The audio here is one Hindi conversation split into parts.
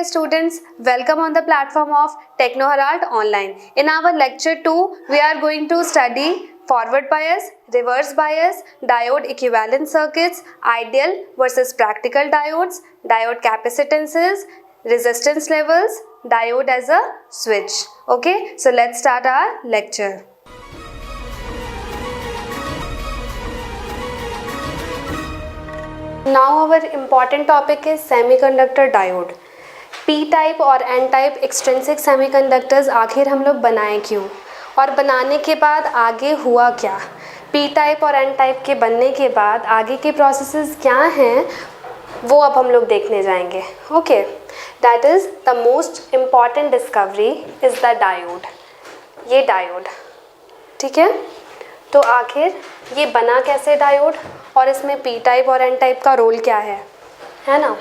dear students, welcome on the platform of Techno Herald Online. In our lecture 2, we are going to study forward bias, reverse bias, diode equivalent circuits, ideal versus practical diodes, diode capacitances, resistance levels, diode as a switch. Okay, so let's start our lecture. Now our important topic is semiconductor diode. P type और N टाइप एक्सट्रिंसिक सेमीकंडक्टर्स आखिर हम लोग बनाए क्यों, और बनाने के बाद आगे हुआ क्या? P टाइप और N टाइप के बनने के बाद आगे के प्रोसेसेस क्या हैं, वो अब हम लोग देखने जाएंगे. Okay, that is the most important discovery is the diode. ये डायोड, ठीक है. तो आखिर ये बना कैसे डायोड, और इसमें P टाइप और N टाइप का रोल क्या है ना.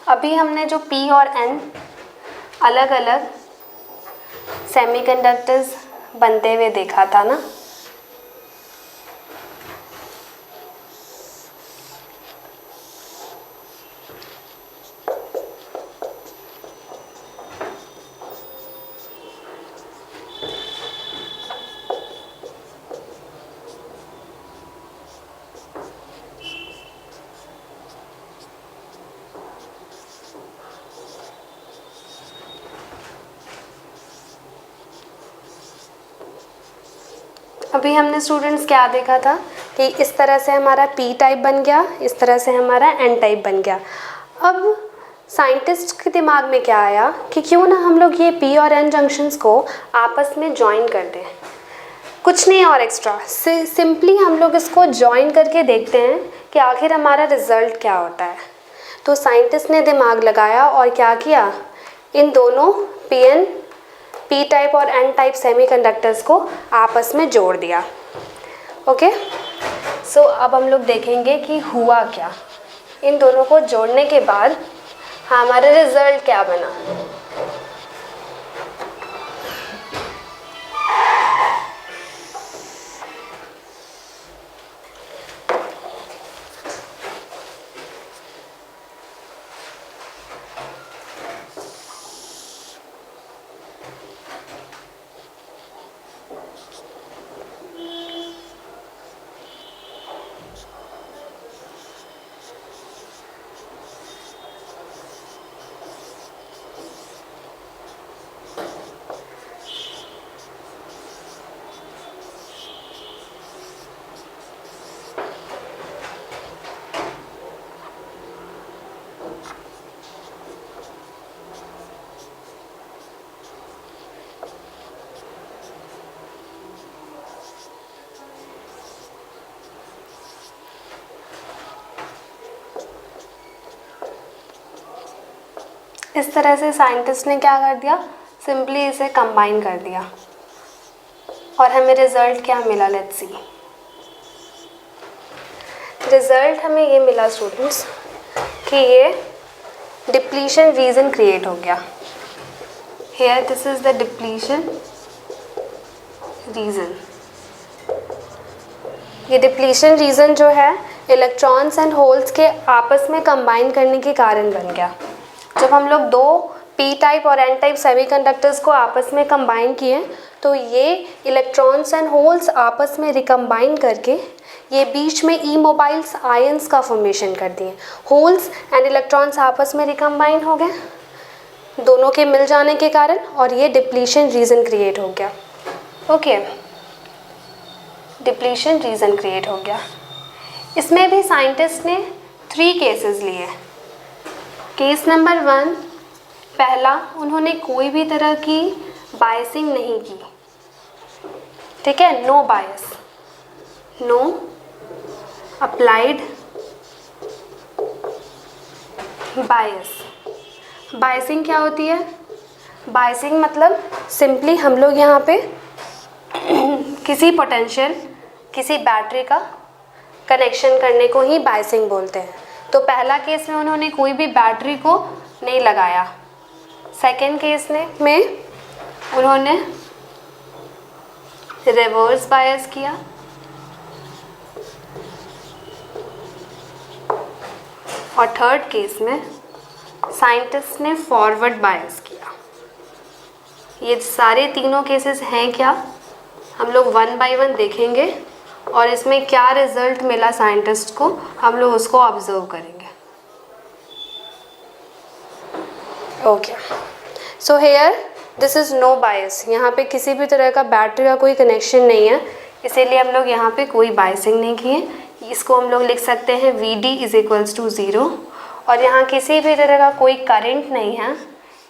अभी हमने जो P और N अलग अलग सेमीकंडक्टर्स बनते हुए देखा था ना, अभी हमने स्टूडेंट्स क्या देखा था कि इस तरह से हमारा P टाइप बन गया, इस तरह से हमारा N टाइप बन गया. अब साइंटिस्ट के दिमाग में क्या आया कि क्यों ना हम लोग ये P और N जंक्शंस को आपस में जॉइन कर दें. कुछ नहीं और एक्स्ट्रा, सिंपली हम लोग इसको जॉइन करके देखते हैं कि आखिर हमारा रिज़ल्ट क्या होता है. तो साइंटिस्ट ने दिमाग लगाया और क्या किया, इन दोनों P टाइप और N टाइप सेमीकंडक्टर्स को आपस में जोड़ दिया. ओके, सो अब हम लोग देखेंगे कि हुआ क्या. इन दोनों को जोड़ने के बाद हमारा रिज़ल्ट क्या बना. इस तरह से साइंटिस्ट ने क्या कर दिया, सिंपली इसे कंबाइन कर दिया और हमें रिज़ल्ट क्या मिला. Let's see. रिज़ल्ट हमें ये मिला स्टूडेंट्स कि ये डिप्लीशन रीजन क्रिएट हो गया. Here this is the depletion region. ये डिप्लीशन रीजन जो है इलेक्ट्रॉन्स एंड होल्स के आपस में कंबाइन करने के कारण बन गया. जब हम लोग दो P टाइप और N टाइप सेमीकंडक्टर्स को आपस में कंबाइन किए तो ये इलेक्ट्रॉन्स एंड होल्स आपस में रिकम्बाइन करके ये बीच में ई मोबाइल्स आयंस का फॉर्मेशन कर दिए. होल्स एंड इलेक्ट्रॉन्स आपस में रिकम्बाइन हो गए दोनों के मिल जाने के कारण, और ये डिप्लीशन रीजन क्रिएट हो गया. ओके, डिप्लीशन रीजन क्रिएट हो गया. इसमें भी साइंटिस्ट ने 3 केसेस लिए. केस नंबर 1, पहला, उन्होंने कोई भी तरह की बायसिंग नहीं की. ठीक है, नो बायस, नो अप्लाइड बायस. बायसिंग क्या होती है? बायसिंग मतलब सिंपली हम लोग यहाँ पे किसी पोटेंशियल, किसी बैटरी का कनेक्शन करने को ही बायसिंग बोलते हैं. तो पहला केस में उन्होंने कोई भी बैटरी को नहीं लगाया. सेकेंड केस में उन्होंने रिवर्स बायस किया. और थर्ड केस में साइंटिस्ट ने फॉरवर्ड बायस किया। ये सारे तीनों केसेस हैं क्या, हम लोग वन बाय वन देखेंगे और इसमें क्या रिजल्ट मिला साइंटिस्ट को हम लोग उसको ऑब्जर्व करेंगे। Okay, so here this is no bias, यहाँ पे किसी भी तरह का बैटरी का कोई कनेक्शन नहीं है, इसीलिए हम लोग यहाँ पे कोई बायसिंग नहीं किए। इसको हम लोग लिख सकते हैं VD इज इक्वल्स टू 0 और यहाँ किसी भी तरह का कोई करंट नहीं है,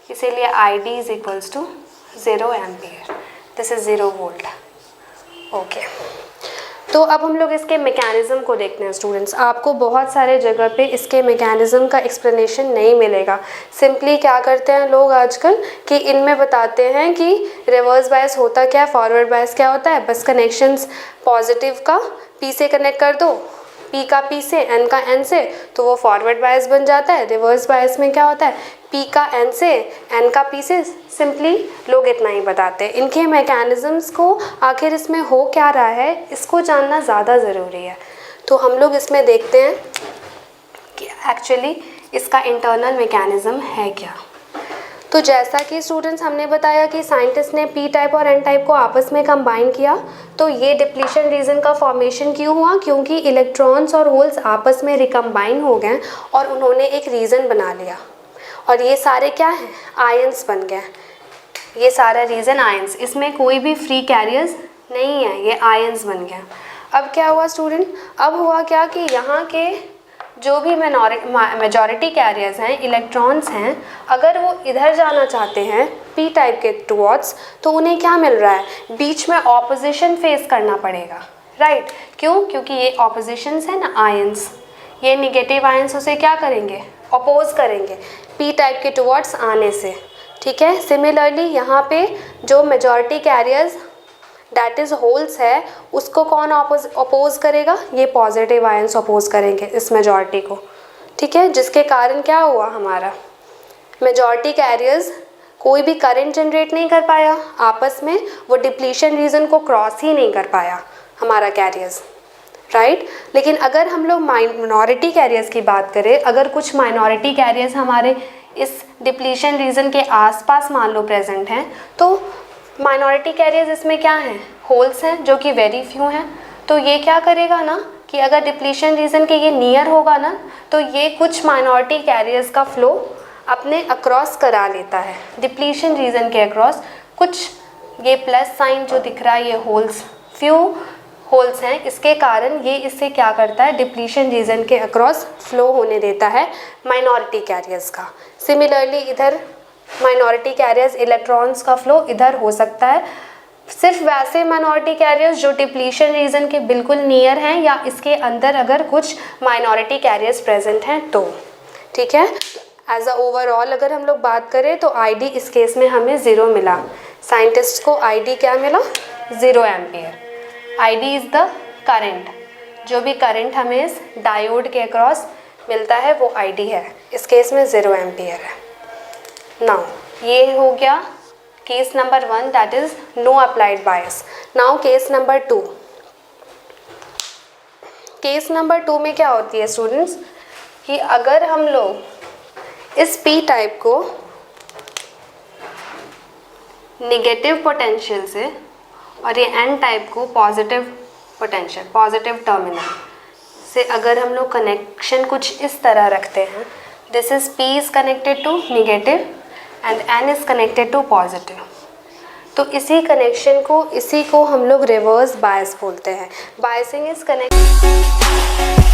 इसीलिए ID is equals to 0 ampere, this is 0 volt. Okay, तो अब हम लोग इसके मैकेनिज़्म को देखते हैं स्टूडेंट्स। आपको बहुत सारे जगह पे इसके मैकेनिज़्म का एक्सप्लेनेशन नहीं मिलेगा। सिंपली क्या करते हैं लोग आजकल कि इनमें बताते हैं कि रिवर्स बायस होता क्या है, फॉरवर्ड बायस क्या होता है, बस कनेक्शंस पॉजिटिव का P से कनेक्ट कर दो, P का P से, N का N से, तो वो फॉरवर्ड बायस बन जाता है। रिवर्स बायस में क्या होता है, P का N से, N का P से, सिंपली लोग इतना ही बताते हैं। इनके मैकेनिज़म्स को आखिर इसमें हो क्या रहा है इसको जानना ज़्यादा ज़रूरी है। तो हम लोग इसमें देखते हैं कि एक्चुअली इसका इंटरनल मैकेनिज़्म है क्या। तो जैसा कि स्टूडेंट्स हमने बताया कि साइंटिस्ट ने P टाइप और N टाइप को आपस में कंबाइन किया, तो ये डिप्लीशन रीजन का फॉर्मेशन क्यों हुआ, क्योंकि इलेक्ट्रॉन्स और होल्स आपस में रिकम्बाइन हो गए और उन्होंने एक रीजन बना लिया और ये सारे क्या हैं, आयंस बन गए। ये सारा रीजन आयंस, इसमें कोई भी फ्री कैरियर्स नहीं है, ये आयंस बन गया। अब क्या हुआ स्टूडेंट, अब हुआ क्या कि यहाँ के जो भी मेजॉरिटी कैरियर्स हैं, इलेक्ट्रॉन्स हैं, अगर वो इधर जाना चाहते हैं P टाइप के टुवर्ड्स, तो उन्हें क्या मिल रहा है, बीच में ऑपोजिशन फेस करना पड़ेगा, राइट। क्यों, क्योंकि ये ऑपोजिशंस है ना आयंस, ये निगेटिव आयंस उसे क्या करेंगे, अपोज करेंगे P टाइप के टुवर्ड्स आने से, ठीक है। सिमिलरली यहाँ पे जो majority carriers that is holes है, उसको कौन अपोज करेगा, ये पॉजिटिव आयंस अपोज करेंगे इस मेजॉरिटी को, ठीक है। जिसके कारण क्या हुआ, हमारा मेजॉरिटी कैरियर्स कोई भी करंट जनरेट नहीं कर पाया आपस में, वो डिप्लीशन रीजन को क्रॉस ही नहीं कर पाया हमारा कैरियर्स, राइट। लेकिन अगर हम लोग माइनॉरिटी कैरियर्स की बात करें, अगर कुछ माइनॉरिटी कैरियर्स हमारे इस डिप्लीशन रीजन के आसपास मान लो प्रेजेंट हैं, तो माइनॉरिटी कैरियर्स इसमें क्या हैं, होल्स हैं जो कि वेरी फ्यू हैं। तो ये क्या करेगा ना कि अगर डिप्लीशन रीजन के ये नियर होगा ना, तो ये कुछ माइनॉरिटी कैरियर्स का फ्लो अपने अक्रॉस करा लेता है, डिप्लीशन रीजन के अक्रॉस। कुछ ये प्लस साइन जो दिख रहा है, ये होल्स, फ्यू होल्स हैं, इसके कारण ये इससे क्या करता है, डिप्लीशन रीजन के अक्रॉस फ्लो होने देता है माइनॉरिटी कैरियर्स का। सिमिलरली इधर माइनॉरिटी कैरियर्स इलेक्ट्रॉन्स का फ्लो इधर हो सकता है, सिर्फ वैसे माइनॉरिटी कैरियर्स जो डिप्लीशन रीजन के बिल्कुल नियर हैं या इसके अंदर अगर कुछ माइनॉरिटी कैरियर्स प्रेजेंट हैं तो, ठीक है। एज अ ओवरऑल अगर हम लोग बात करें तो ID इस केस में हमें 0 मिला, साइंटिस्ट को ID क्या मिला, 0 ampere. ID is the current, जो भी करंट हमें इस डायोड के अक्रॉस मिलता है वो ID है, इस केस में 0 एम्पियर है। नाउ ये हो गया case number 1, that is no applied bias. Now case number 2, case number 2 में क्या होती है स्टूडेंट्स कि अगर हम लोग इस P टाइप को निगेटिव पोटेंशियल से और ये N टाइप को पॉजिटिव पोटेंशियल, पॉजिटिव टर्मिनल से अगर हम लोग कनेक्शन कुछ इस तरह रखते हैं, this is P is connected to negative and N is connected to positive, तो इसी कनेक्शन को, इसी को हम लोग रिवर्स बायस बोलते हैं। Biasing is connect